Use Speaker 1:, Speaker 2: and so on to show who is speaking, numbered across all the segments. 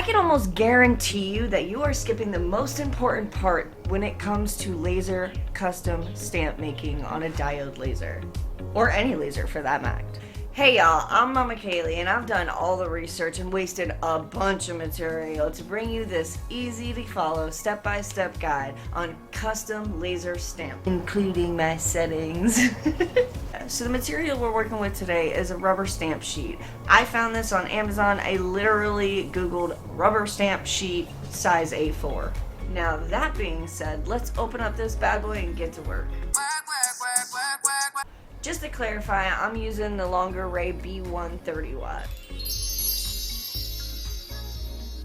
Speaker 1: can almost guarantee you that you are skipping the most important part when it comes to laser custom stamp making on a diode laser. Or any laser for that matter. Hey y'all, I'm Mama Kaylee and I've done all the research and wasted a bunch of material to bring you this easy to follow step-by-step guide on custom laser stamp, including my settings. So the material we're working with today is a rubber stamp sheet. I found this on Amazon. I literally Googled rubber stamp sheet size A4. Now that being said, let's open up this bad boy and get to work. Just to clarify, I'm using the longer array B1 30 watt.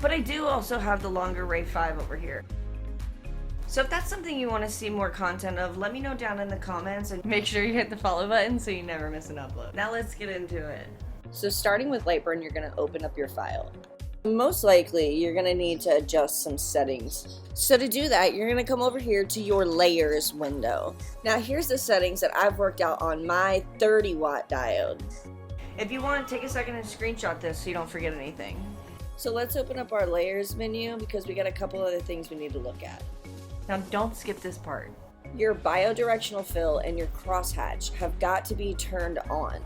Speaker 1: But I do also have the longer array 5 over here. So if that's something you want to see more content of, let me know down in the comments and make sure you hit the follow button so you never miss an upload. Now let's get into it.
Speaker 2: So starting with Lightburn, you're going to open up your file. Most likely, you're going to need to adjust some settings. So to do that, you're going to come over here to your layers window. Now here's the settings that I've worked out on my 30 watt diode.
Speaker 1: If you want to take a second and screenshot this so you don't forget anything.
Speaker 2: So let's open up our layers menu because we got a couple other things we need to look at.
Speaker 1: Now don't skip this part.
Speaker 2: Your bidirectional fill and your crosshatch have got to be turned on.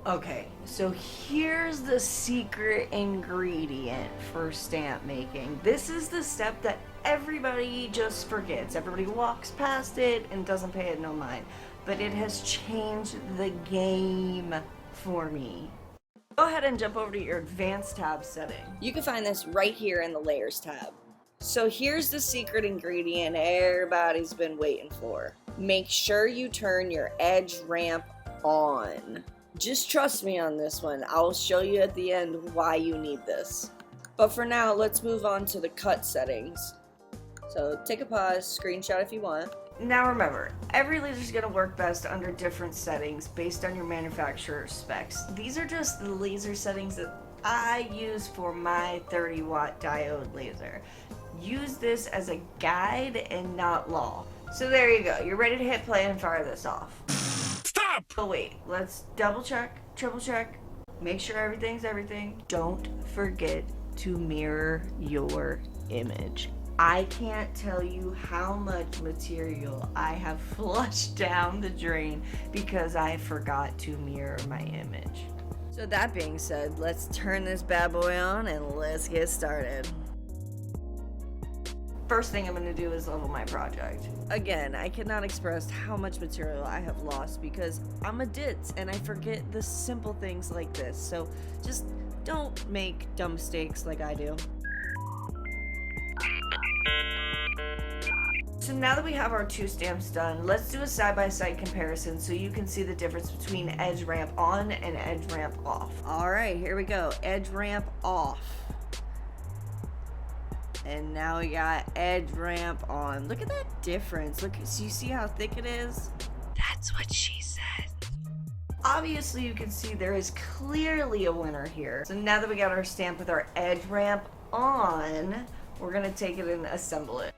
Speaker 1: Okay, so here's the secret ingredient for stamp making. This is the step that everybody just forgets. Everybody walks past it and doesn't pay it no mind. But it has changed the game for me. Go ahead and jump over to your advanced tab setting.
Speaker 2: You can find this right here in the layers tab. So here's the secret ingredient everybody's been waiting for. Make sure you turn your edge ramp on. Just trust me on this one. I'll show you at the end why you need this. But for now, let's move on to the cut settings. So take a pause, screenshot if you want.
Speaker 1: Now remember, every laser is going to work best under different settings based on your manufacturer's specs. These are just the laser settings that I use for my 30 watt diode laser. Use this as a guide and not law. So there you go. You're ready to hit play and fire this off. Oh wait, let's double check, triple check, make sure everything's everything. Don't forget to mirror your image. I can't tell you how much material I have flushed down the drain because I forgot to mirror my image.
Speaker 2: So that being said, let's turn this bad boy on and let's get started.
Speaker 1: First thing I'm going to do is level my project.
Speaker 2: Again, I cannot express how much material I have lost because I'm a ditz and I forget the simple things like this. So just don't make dumb mistakes like I do.
Speaker 1: So now that we have our two stamps done, let's do a side-by-side comparison so you can see the difference between edge ramp on and edge ramp off.
Speaker 2: Alright, here we go. Edge ramp off. And now we got edge ramp on. Look at that difference. Look, so you see how thick it is?
Speaker 1: That's what she said. Obviously you can see there is clearly a winner here. So now that we got our stamp with our edge ramp on, we're gonna take it and assemble it.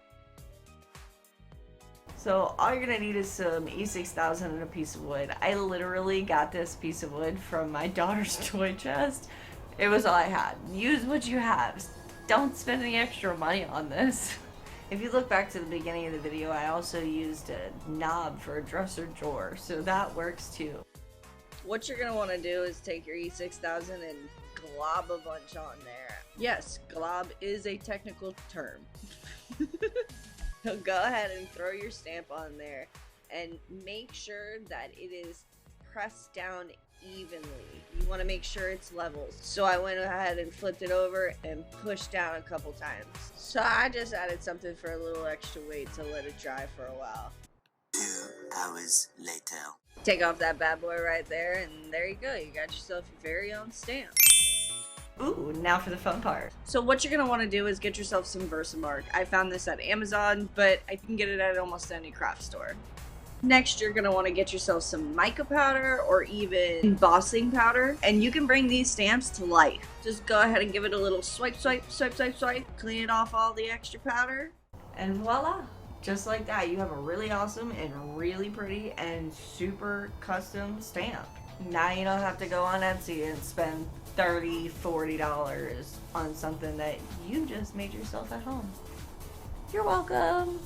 Speaker 1: So all you're gonna need is some E6000 and a piece of wood. I literally got this piece of wood from my daughter's toy chest. It was all I had. Use what you have. Don't spend any extra money on this. If you look back to the beginning of the video, I also used a knob for a dresser drawer, so that works too.
Speaker 2: What you're gonna want to do is take your E6000 and glob a bunch on there. Yes, glob is a technical term. So go ahead and throw your stamp on there and make sure that it is pressed down evenly. You want to make sure it's level. So I went ahead and flipped it over and pushed down a couple times. So I just added something for a little extra weight to let it dry for a while.
Speaker 3: 2 hours later.
Speaker 2: Take off that bad boy right there and there you go. You got yourself your very own stamp.
Speaker 1: Ooh, now for the fun part.
Speaker 2: So what you're going to want to do is get yourself some Versamark. I found this at Amazon, but I can get it at almost any craft store. Next, you're going to want to get yourself some mica powder or even embossing powder, and you can bring these stamps to life. Just go ahead and give it a little swipe, swipe, swipe, swipe, swipe, clean off all the extra powder.
Speaker 1: And voila, just like that, you have a really awesome and really pretty and super custom stamp. Now you don't have to go on Etsy and spend $30, $40 on something that you just made yourself at home. You're welcome.